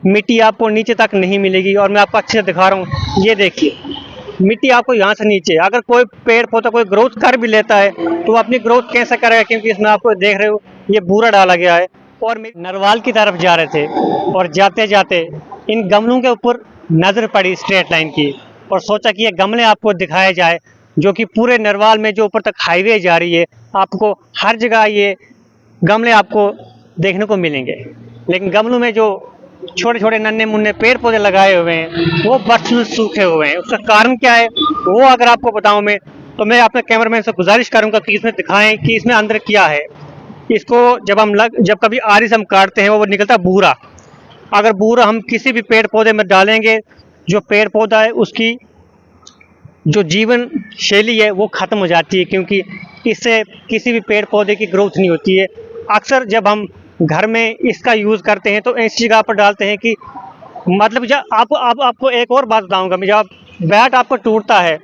मिट्टी आपको नीचे तक नहीं मिलेगी। और मैं आपको अच्छे से दिखा रहा हूँ, ये देखिए मिट्टी आपको यहाँ से नीचे। अगर कोई पेड़ पौधा कोई ग्रोथ कर भी लेता है तो वो अपनी ग्रोथ कैसे करेगा, क्योंकि इसमें आपको देख रहे हो ये बूरा डाला गया है। और नरवाल की तरफ जा रहे थे और जाते जाते इन गमलों के ऊपर नज़र पड़ी स्ट्रेट लाइन की, और सोचा कि ये गमले आपको दिखाए जाए, जो कि पूरे नरवाल में जो ऊपर तक हाईवे जा रही है, आपको हर जगह ये गमले आपको देखने को मिलेंगे। लेकिन गमलों में जो छोटे छोटे नन्हे मुन्ने पेड़ पौधे लगाए हुए हैं वो बरसों से सूखे हुए हैं। उसका कारण क्या है वो अगर आपको बताऊं मैं, तो मैं अपने कैमरामैन से गुजारिश करूंगा कि इसमें दिखाएं कि इसमें अंदर क्या है। इसको जब कभी आरी से हम काटते हैं वो निकलता बूरा। अगर बूरा हम किसी भी पेड़ पौधे में डालेंगे, जो पेड़ पौधा है उसकी जो जीवन शैली है वो ख़त्म हो जाती है, क्योंकि इससे किसी भी पेड़ पौधे की ग्रोथ नहीं होती है। अक्सर जब हम घर में इसका यूज़ करते हैं तो ऐसी जगह पर डालते हैं कि मतलब जब आपको एक और बात बताऊंगा मैं, जब बैट आपको टूटता है,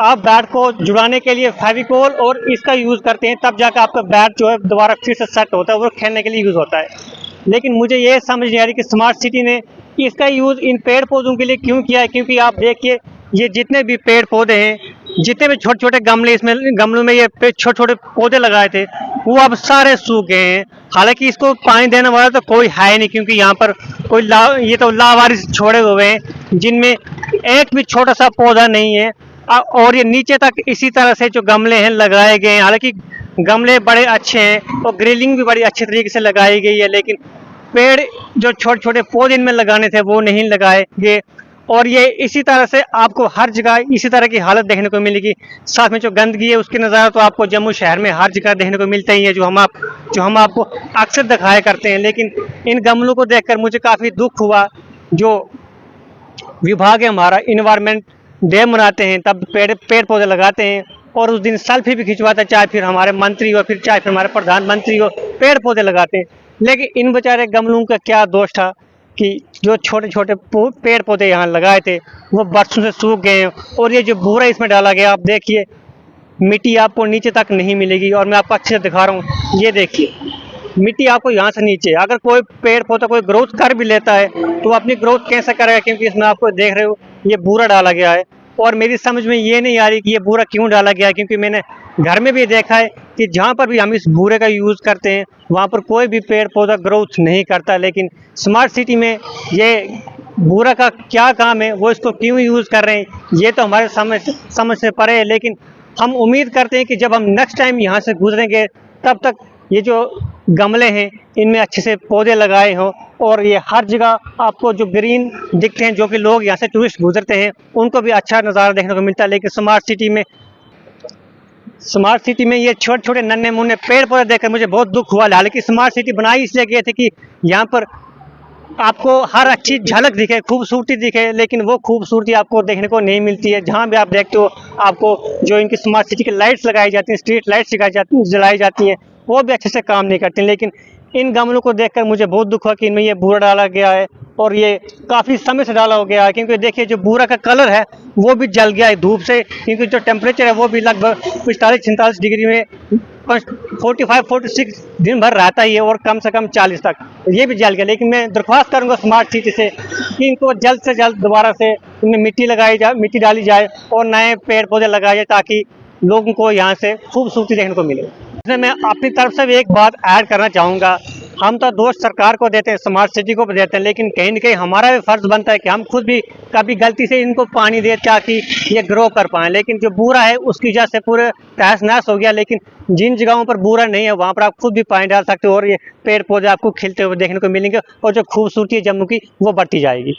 आप बैट को जुड़ाने के लिए फेविकोल और इसका यूज़ करते हैं, तब जाकर आपका बैट जो है दोबारा फिर से सेट होता है, वो खेलने के लिए यूज़ होता है। लेकिन मुझे ये समझ नहीं आ रही कि स्मार्ट सिटी ने इसका यूज़ इन पेड़ पौधों के लिए क्यों किया है। क्योंकि आप देखिए ये जितने भी पेड़ पौधे हैं, जितने भी छोटे छोटे गमले इसमें गमलों में ये छोटे छोटे पौधे लगाए थे, वो अब सारे सूख गए हैं। हालांकि इसको पानी देने वाला तो कोई है नहीं, क्योंकि यहाँ पर कोई ये तो लावारिस छोड़े हुए हैं जिनमें एक भी छोटा सा पौधा नहीं है। और ये नीचे तक इसी तरह से जो गमले हैं लगाए गए हैं। हालांकि गमले बड़े अच्छे हैं और ग्रिलिंग भी बड़ी अच्छे तरीके से लगाई गई है, लेकिन पेड़ जो छोटे छोटे पौधे इनमें लगाने थे वो नहीं लगाए गए। और ये इसी तरह से आपको हर जगह इसी तरह की हालत देखने को मिलेगी। साथ में जो गंदगी है उसके नज़ारा तो आपको जम्मू शहर में हर जगह देखने को मिलते ही है, जो हम आपको अक्सर दिखाया करते हैं। लेकिन इन गमलों को देखकर मुझे काफ़ी दुख हुआ। जो विभाग है हमारा, इन्वायरमेंट डे मनाते हैं तब पेड़ पौधे लगाते हैं, और उस दिन सेल्फी भी खिंचवाते हैं, चाहे फिर हमारे मंत्री हो, फिर चाहे फिर हमारे प्रधानमंत्री हो, पेड़ पौधे लगाते हैं। लेकिन इन बेचारे गमलों का क्या दोष था कि जो छोटे छोटे पेड़ पौधे यहाँ लगाए थे वो बरसों से सूख गए हैं। और ये जो बूरा इसमें डाला गया, आप देखिए मिट्टी आपको नीचे तक नहीं मिलेगी। और मैं आपको अच्छे से दिखा रहा हूँ, ये देखिए मिट्टी आपको यहाँ से नीचे। अगर कोई पेड़ पौधा कोई ग्रोथ कर भी लेता है तो वो अपनी ग्रोथ कैसे करेगा, क्योंकि इसमें आपको देख रहे हो ये बूरा डाला गया है। और मेरी समझ में ये नहीं आ रही कि ये बूरा क्यों डाला गया है, क्योंकि मैंने घर में भी देखा है कि जहाँ पर भी हम इस बूरे का यूज़ करते हैं वहाँ पर कोई भी पेड़ पौधा ग्रोथ नहीं करता। लेकिन स्मार्ट सिटी में ये बूरा का क्या काम है, वो इसको क्यों यूज़ कर रहे हैं, ये तो हमारे समझ से परे है। लेकिन हम उम्मीद करते हैं कि जब हम नेक्स्ट टाइम यहाँ से गुजरेंगे तब तक ये जो गमले हैं इनमें अच्छे से पौधे लगाए हों, और ये हर जगह आपको जो ग्रीन दिखते हैं, जो कि लोग यहाँ से टूरिस्ट गुजरते हैं उनको भी अच्छा नज़ारा देखने को मिलता है। लेकिन स्मार्ट सिटी में ये छोटे छोटे नन्हे मुन्ने पेड़ पौधे देखकर मुझे बहुत दुख हुआ। हालांकि स्मार्ट सिटी बनाई इसलिए गई थी कि यहाँ पर आपको हर अच्छी झलक दिखे, खूबसूरती दिखे, लेकिन वो खूबसूरती आपको देखने को नहीं मिलती है। जहाँ भी आप देखते हो आपको जो इनकी स्मार्ट सिटी की लाइट्स लगाई जाती हैं, स्ट्रीट लाइट्स जलाई जाती हैं, वो भी अच्छे से काम नहीं करती। लेकिन इन गमलों को देखकर मुझे बहुत दुख हुआ कि इनमें ये बूरा डाला गया है, और ये काफ़ी समय से डाला हो गया है। क्योंकि देखिए जो बूरा का कलर है वो भी जल गया है धूप से, क्योंकि जो टेम्परेचर है वो भी लगभग 45-46 डिग्री में 45-46 दिन भर रहता ही है, और कम से कम 40 तक ये भी जल गया। लेकिन मैं दरख्वास्त करूँगा स्मार्ट सिटी से कि इनको जल्द से जल्द दोबारा से इनमें मिट्टी डाली जाए और नए पेड़ पौधे लगाए जाए, ताकि लोगों को यहाँ से खूबसूरती देखने को मिले। इसमें मैं अपनी तरफ से भी एक बात ऐड करना चाहूँगा। हम तो दोष सरकार को देते हैं, स्मार्ट सिटी को भी देते हैं, लेकिन कहीं न कहीं हमारा भी फ़र्ज़ बनता है कि हम खुद भी कभी गलती से इनको पानी दें ताकि ये ग्रो कर पाएँ। लेकिन जो बूरा है उसकी वजह से पूरे तहस नहस हो गया। लेकिन जिन जगहों पर बूरा नहीं है वहाँ पर आप खुद भी पानी डाल सकते हो, और ये पेड़ पौधे आपको खिलते हुए देखने को मिलेंगे, और जो खूबसूरती है जम्मू की वो बढ़ती जाएगी।